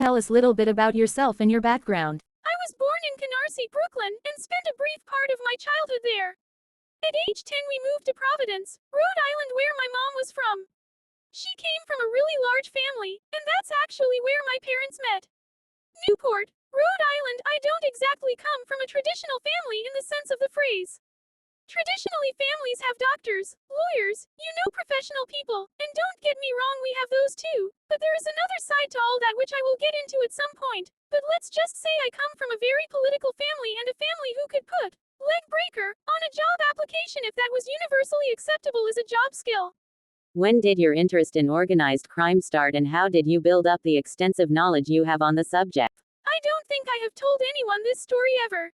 Tell us little bit about yourself and your background. I was born in Canarsie, Brooklyn, and spent a brief part of my childhood there. At age 10 we moved to Providence, Rhode Island, where my mom was from. She came from a really large family, and that's actually where my parents met. Newport, Rhode Island. I don't exactly come from a traditional family in the sense of the phrase. Traditionally, families have doctors, lawyers, professional people, and don't get me wrong, we have those too, but there is another side to all that which I will get into at some point. But let's just say I come from a very political family, and a family who could put leg breaker on a job application if that was universally acceptable as a job skill. When did your interest in organized crime start, and how did you build up the extensive knowledge you have on the subject? I don't think I have told anyone this story ever.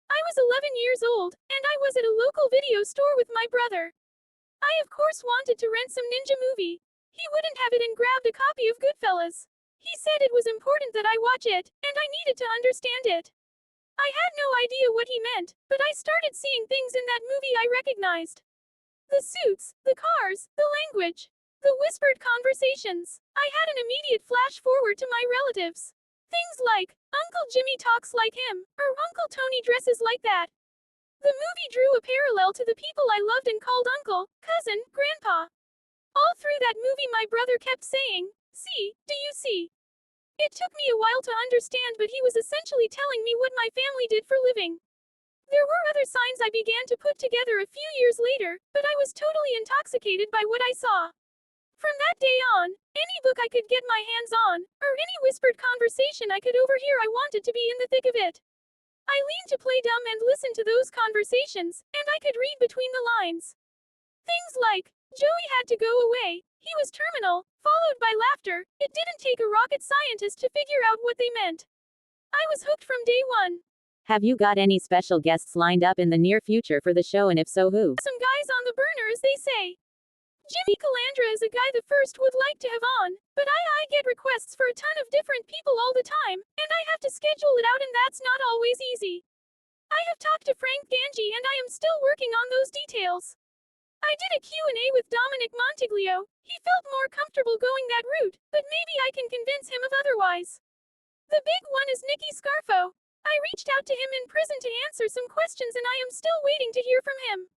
I was 11 years old, and I was at a local video store with my brother. I of course wanted to rent some ninja movie. He wouldn't have it and grabbed a copy of Goodfellas. He said it was important that I watch it, and I needed to understand it. I had no idea what he meant, but I started seeing things in that movie I recognized. The suits, the cars, the language, the whispered conversations. I had an immediate flash forward to my relatives. Things like, Uncle Jimmy talks like him, or Uncle Tony dresses like that. The movie drew a parallel to the people I loved and called uncle, cousin, grandpa. All through that movie my brother kept saying, "See, do you see?" It took me a while to understand, but he was essentially telling me what my family did for living. There were other signs I began to put together a few years later, but I was totally intoxicated by what I saw. From that day on, any book I could get my hands on, or any whispered conversation I could overhear, I wanted to be in the thick of it. I leaned to play dumb and listen to those conversations, and I could read between the lines. Things like, Joey had to go away, he was terminal, followed by laughter. It didn't take a rocket scientist to figure out what they meant. I was hooked from day one. Have you got any special guests lined up in the near future for the show, and if so, who? Some guys on the burner, as they say. Jimmy Calandra is a guy the first would like to have on, but I get requests for a ton of different people all the time, and I have to schedule it out, and that's not always easy. I have talked to Frank Ganji, and I am still working on those details. I did a Q&A with Dominic Montiglio. He felt more comfortable going that route, but maybe I can convince him of otherwise. The big one is Nicky Scarfo. I reached out to him in prison to answer some questions, and I am still waiting to hear from him.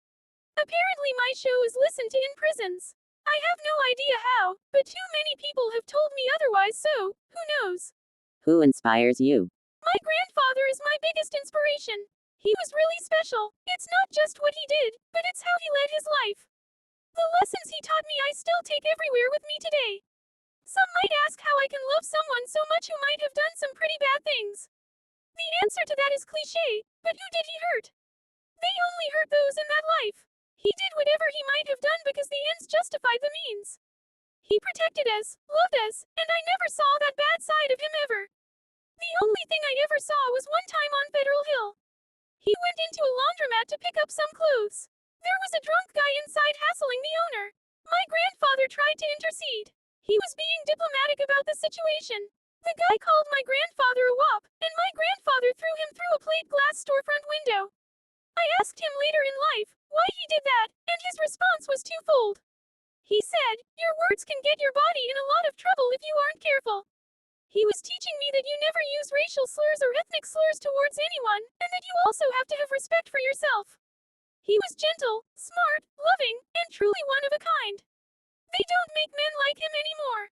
Apparently my show is listened to in prisons. I have no idea how, but too many people have told me otherwise, so, who knows? Who inspires you? My grandfather is my biggest inspiration. He was really special. It's not just what he did, but it's how he led his life. The lessons he taught me I still take everywhere with me today. Some might ask how I can love someone so much who might have done some pretty bad things. The answer to that is cliché, but who did he hurt? They only hurt those in that life. He did whatever he might have done because the ends justified the means. He protected us, loved us, and I never saw that bad side of him ever. The only thing I ever saw was one time on Federal Hill. He went into a laundromat to pick up some clothes. There was a drunk guy inside hassling the owner. My grandfather tried to intercede. He was being diplomatic about the situation. The guy called my grandfather a wop, and my grandfather threw him through a plate glass storefront window. I asked him later in life why he did that, and his response was twofold. He said, "Your words can get your body in a lot of trouble if you aren't careful." He was teaching me that you never use racial slurs or ethnic slurs towards anyone, and that you also have to have respect for yourself. He was gentle, smart, loving, and truly one of a kind. They don't make men like him anymore.